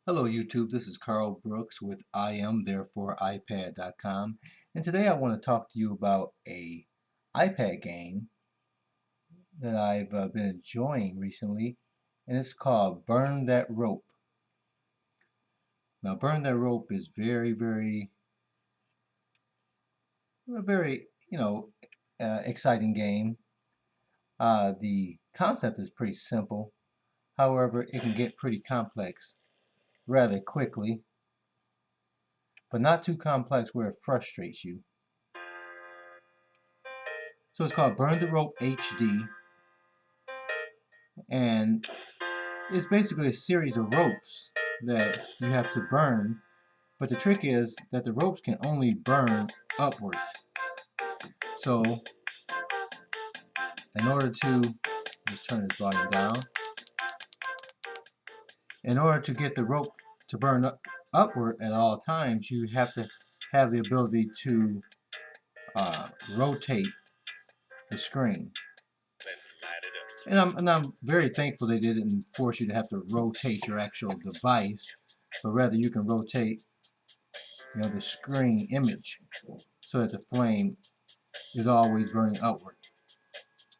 Hello YouTube, this is Carl Brooks with iPad.com, and today I want to talk to you about a iPad game that I've been enjoying recently, and it's called Burn That Rope. Now Burn That Rope is very exciting game. The concept is pretty simple, however it can get pretty complex rather quickly, but not too complex where it frustrates you. So it's called Burn the Rope HD, and it's basically a series of ropes that you have to burn, but the trick is that the ropes can only burn upward. So in order to, just turn this volume down, in order to get the rope to burn upward at all times, you have to have the ability to rotate the screen. And I'm very thankful they didn't force you to have to rotate your actual device, but rather you can rotate the screen image so that the flame is always burning upward.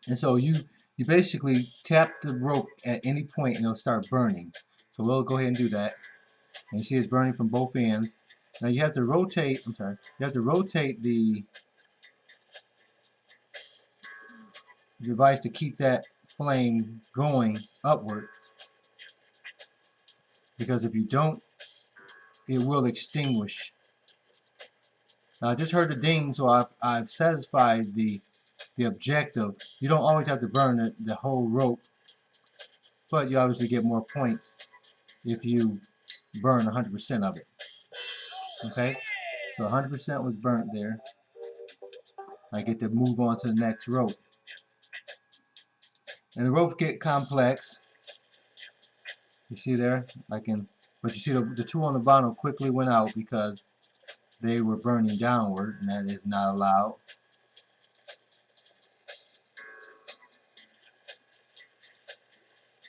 And so you basically tap the rope at any point and it'll start burning. So we'll go ahead and do that. And you see it's burning from both ends. Now you have to rotate, you have to rotate the device to keep that flame going upward, because if you don't, it will extinguish. Now I just heard the ding, so I've satisfied the objective. You don't always have to burn the whole rope, but you obviously get more points if you burn 100% of it. Okay, so 100% was burnt there. I get to move on to the next rope, and the ropes get complex. You see there, but you see the two on the bottom quickly went out because they were burning downward, and that is not allowed.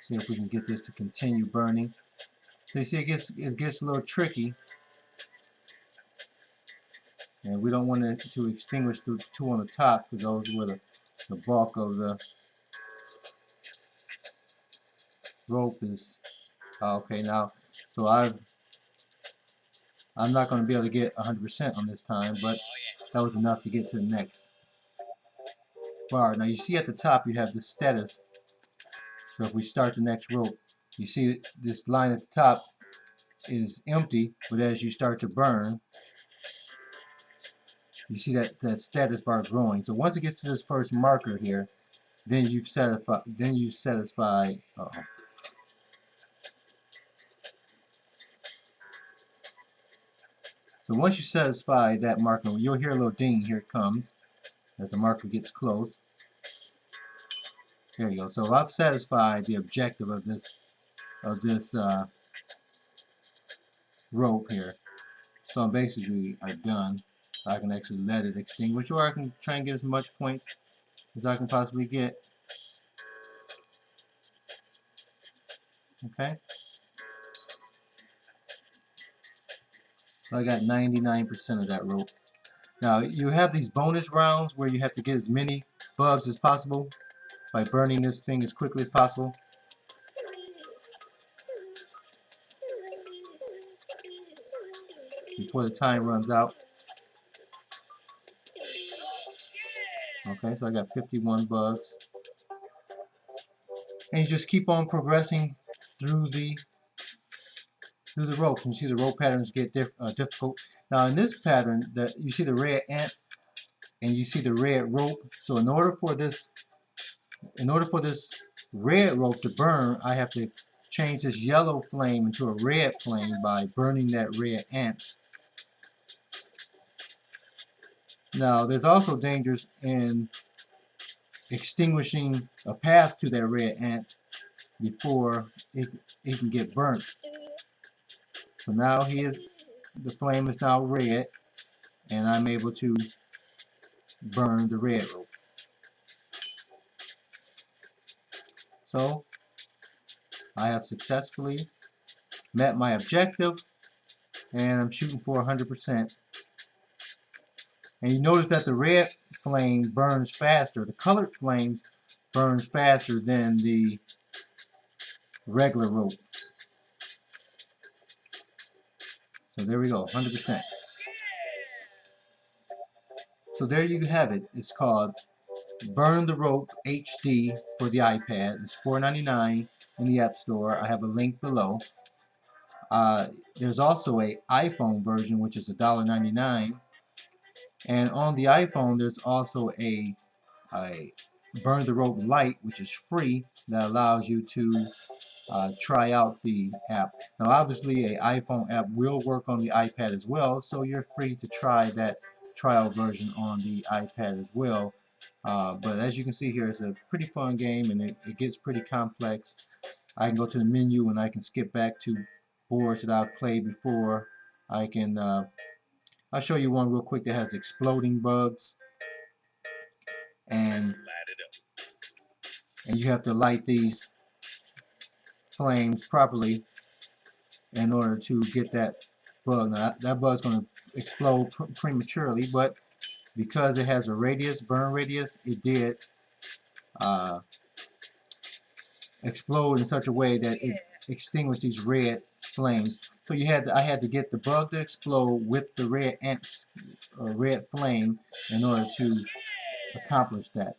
See if we can get this to continue burning. So you see it gets a little tricky, and we don't want it to extinguish the two on the top, because those were the bulk of the rope is. Okay, now so I'm not going to be able to get 100% on this time, but that was enough to get to the next bar. Now you see at the top you have the status. So if we start the next rope, you see this line at the top is empty, but as you start to burn, you see that status bar growing. So once it gets to this first marker here, then you've satisfied. So once you satisfy that marker, you'll hear a little ding. Here it comes as the marker gets close. There you go. So I've satisfied the objective of this rope here. So I'm basically done. I can actually let it extinguish, or I can try and get as much points as I can possibly get. Okay. So I got 99% of that rope. Now you have these bonus rounds where you have to get as many bugs as possible by burning this thing as quickly as possible. Before the time runs out. Okay, so I got 51 bugs. And you just keep on progressing through the ropes. And you see the rope patterns get difficult. Now in this pattern, you see the red ant and you see the red rope. So in order for this red rope to burn, I have to change this yellow flame into a red flame by burning that red ant. Now there's also dangers in extinguishing a path to that red ant before it can get burnt. So now the flame is now red, and I'm able to burn the red rope. So I have successfully met my objective, and I'm shooting for 100%. And you notice that the red flame burns faster. The colored flames burns faster than the regular rope. So there we go, 100%. So there you have it. It's called Burn the Rope HD for the iPad. It's $4.99 in the App Store. I have a link below. There's also a iPhone version, which is $1.99. And on the iPhone, there's also a Burn the Rope Lite, which is free, that allows you to try out the app. Now, obviously, an iPhone app will work on the iPad as well, so you're free to try that trial version on the iPad as well. But as you can see here, it's a pretty fun game, and it gets pretty complex. I can go to the menu and I can skip back to boards that I've played before. I can I'll show you one real quick that has exploding bugs, and you have to light these flames properly in order to get that bug. Now that bug's going to explode prematurely, but because it has a radius, burn radius, it did uh, explode in such a way that it extinguished these red flames. So I had to get the bug to explode with the red ants, red flame, in order to accomplish that.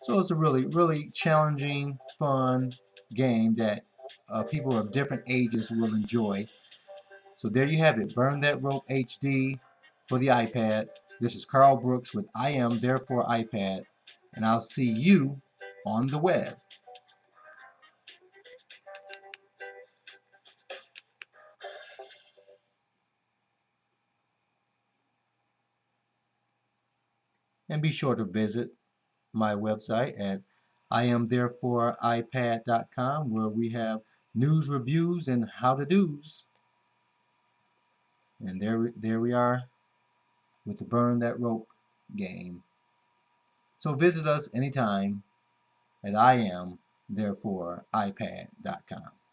So it's a really challenging, fun game that people of different ages will enjoy. So there you have it, Burn That Rope HD for the iPad. This is Carl Brooks with I Am Therefore iPad, and I'll see you on the web. And be sure to visit my website at iamthereforeipad.com, where we have news, reviews, and how to do's. And there we are with the Burn That Rope game. So visit us anytime at iamthereforeipad.com.